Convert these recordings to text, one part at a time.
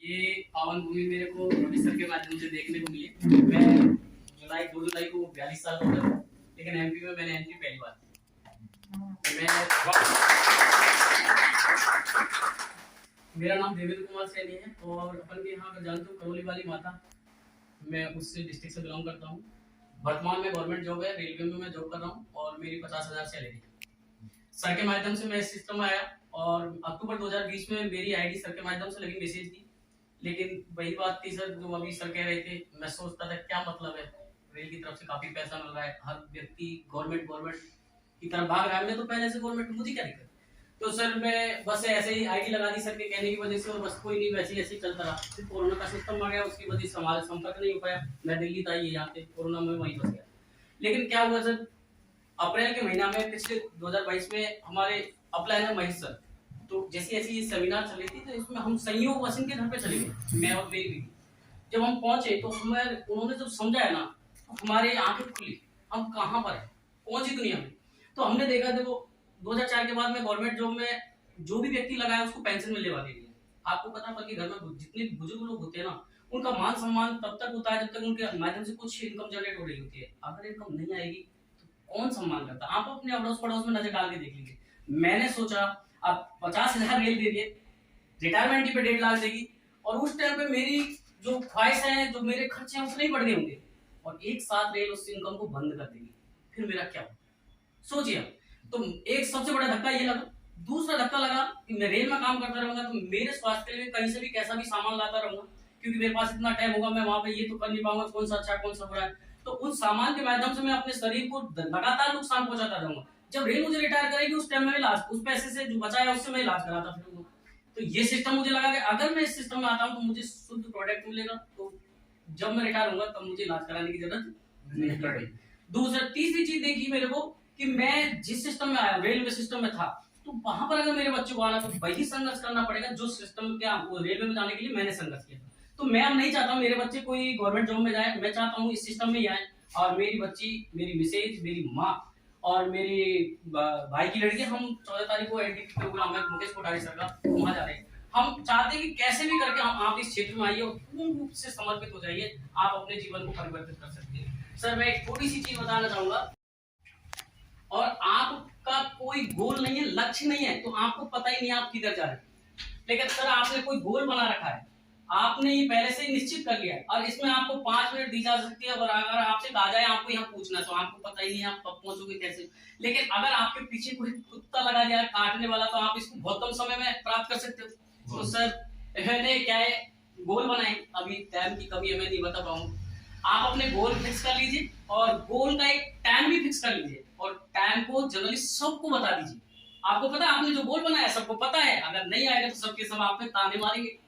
ये पावन भूमि मेरे को सर के माध्यम से देखने को मिली। मैं 2 जुलाई को 42 साल का था, लेकिन एमपी में मैंने एंट्री पहली बार मैं मेरा नाम देवेंद्र कुमार सैनी है और अपन के यहाँ अगर जानते हो करौली वाली माता, मैं उस डिस्ट्रिक्ट से बिलोंग करता हूँ। वर्तमान में गवर्नमेंट जॉब है, रेलवे में मैं जॉब कर रहा हूँ और मेरी 50,000 सैलरी है। सर के माध्यम से मैं इस सिस्टम में आया और अक्टूबर 2020 में मेरी आईडी सर के माध्यम से लगी मैसेज की। लेकिन वही बात थी सर, जो अभी सर कह रहे थे, मैं सोचता था क्या मतलब है, रेल की तरफ से काफी पैसा मिल रहा है, हर व्यक्ति गवर्नमेंट की तरफ भाग रहा है, मैं तो पहले से गवर्नमेंट, मुझे क्या दिक्कत। तो सर मैं बस ऐसे ही आईडी लगा दी सर के कहने की वजह से और बस कोई नहीं, वैसे ऐसे ही चलता रहा। फिर कोरोना का सिस्टम आ गया, उसकी वजह से हमारा संपर्क नहीं हो पाया। मैं दिल्ली था, ये यहाँ पे कोरोना में वहीं फंस गया। लेकिन क्या हुआ सर, अप्रैल के महीना में पिछले 2022 में हमारे अप्लाई में महेश सर, तो जैसी ऐसी सेमिनार चल रही थी, तो इसमें हम संयोग वसन के घर पे चले गए, मैं और मेरी बीवी। जब हम पहुंचे तो हमें उन्होंने जब समझाया ना, तो हमारे आंखें खुली, हम कहाँ पर है, कौन सी दुनिया में। तो हमने देखा, देखो 2004 के बाद में गवर्नमेंट जॉब में जो भी व्यक्ति लगा है उसको पेंशन मिलने वाली है। आपको पता है कि घर में जितने बुजुर्ग लोग होते हैं ना, उनका मान सम्मान तब तक होता है जब तक उनके माध्यम से कुछ इनकम जनरेट हो रही होती है। अगर इनकम नहीं आएगी तो कौन सम्मान करता। आप अपने अड़ोस पड़ोस में नजर डाल के देख लीजिए। मैंने सोचा अब 50,000 रेल दे दिए, रिटायरमेंट की पे 1.5 लाख देगी, और उस टाइम पे मेरी जो ख्वाहिश है, जो मेरे खर्चे हैं, उतने ही बढ़ गए होंगे, और एक साथ रेल उस इनकम को बंद कर देगी, फिर मेरा क्या होगा। सोचिए। तो एक सबसे बड़ा धक्का ये लगा। दूसरा धक्का लगा कि मैं रेल में काम करता रहूंगा तो मेरे स्वास्थ्य के लिए कहीं से भी कैसा भी सामान लाता रहूंगा, क्योंकि मेरे पास इतना टाइम होगा, मैं वहां पे ये तो कर नहीं पाऊंगा, कौन सा अच्छा कौन सा बुरा है। तो उस सामान के माध्यम से मैं अपने शरीर को लगातार नुकसान पहुंचाता रहूंगा। जब रेल मुझे रिटायर करेगी उस टाइम में इलाज, उस पैसे से जो बचा है उससे मैं इलाज कराता फिरूंगा। तो ये सिस्टम मुझे लगा कि अगर मैं इस सिस्टम में आता हूँ तो मुझे शुद्ध प्रोडक्ट मिलेगा, तो जब मैं रिटायर होऊंगा तब मुझे इलाज कराने की जरूरत नहीं पड़ेगी। दूसरा तीसरी चीज देखी मेरे को कि मैं जिस सिस्टम में आया, रेलवे सिस्टम में था, तो वहां पर अगर मेरे बच्चे को आना तो वही संघर्ष करना पड़ेगा जो सिस्टम क्या रेलवे में जाने के लिए मैंने संघर्ष किया था। तो मैं अब नहीं चाहता मेरे बच्चे कोई गवर्नमेंट जॉब में जाए, मैं चाहता हूँ इस सिस्टम में ही आए, और मेरी बच्ची, मेरी मिसेज, मेरी माँ और मेरी भाई की लड़की, हम 14 तारीख को एनडीपी प्रोग्राम में मुकेश कोठारी सर का, वहां जा रहे हैं। हम चाहते हैं कि कैसे भी करके हम आप इस क्षेत्र में आइए और पूर्ण रूप से समर्पित हो जाइए, आप अपने जीवन को परिवर्तित कर सकते हैं। सर मैं एक छोटी सी चीज बताना चाहूंगा, और आपका कोई गोल नहीं है, लक्ष्य नहीं है, तो आपको पता ही नहीं आप किधर जा रहे हैं। लेकिन सर आपने कोई गोल बना रखा है, आपने ये पहले से ही निश्चित कर लिया है, और इसमें आपको 5 मिनट दी जा सकती है। और अगर आपसे कहा जाए आपको यहाँ पूछना, तो आपको पता ही नहीं आप कब पहुंचोगे कैसे। लेकिन अगर आपके पीछे कोई कुत्ता लगा जाए काटने वाला, तो आप इसको बहुत कम समय में प्राप्त कर सकते हो। तो सर मैंने क्या है, गोल बनाए, अभी टाइम की कमी है, मैं नहीं बता पाऊंगा। आप अपने गोल फिक्स कर लीजिए और गोल का एक टाइम भी फिक्स कर लीजिए, और टाइम को जनरली सबको बता दीजिए। आपको पता है आपने जो गोल बनाया सबको पता है, अगर नहीं आएगा तो सबके सब आप पे ताने मारेंगे।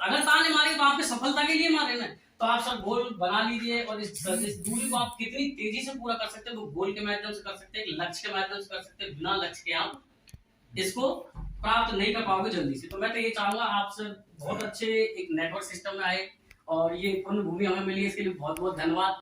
अगर ताने मारेंगे तो आपके सफलता के लिए मारे ना। तो आप सब गोल बना लीजिए, और इस दूरी को आप कितनी तेजी से पूरा कर सकते हैं, तो गोल के माध्यम से कर सकते हैं, लक्ष्य के माध्यम से कर सकते हैं। बिना लक्ष्य के आप इसको प्राप्त नहीं कर पाओगे जल्दी से। तो मैं तो ये चाहूंगा आप सब बहुत अच्छे एक नेटवर्क सिस्टम में आए, और ये पूर्ण भूमि हमें मिली, इसके लिए बहुत बहुत धन्यवाद।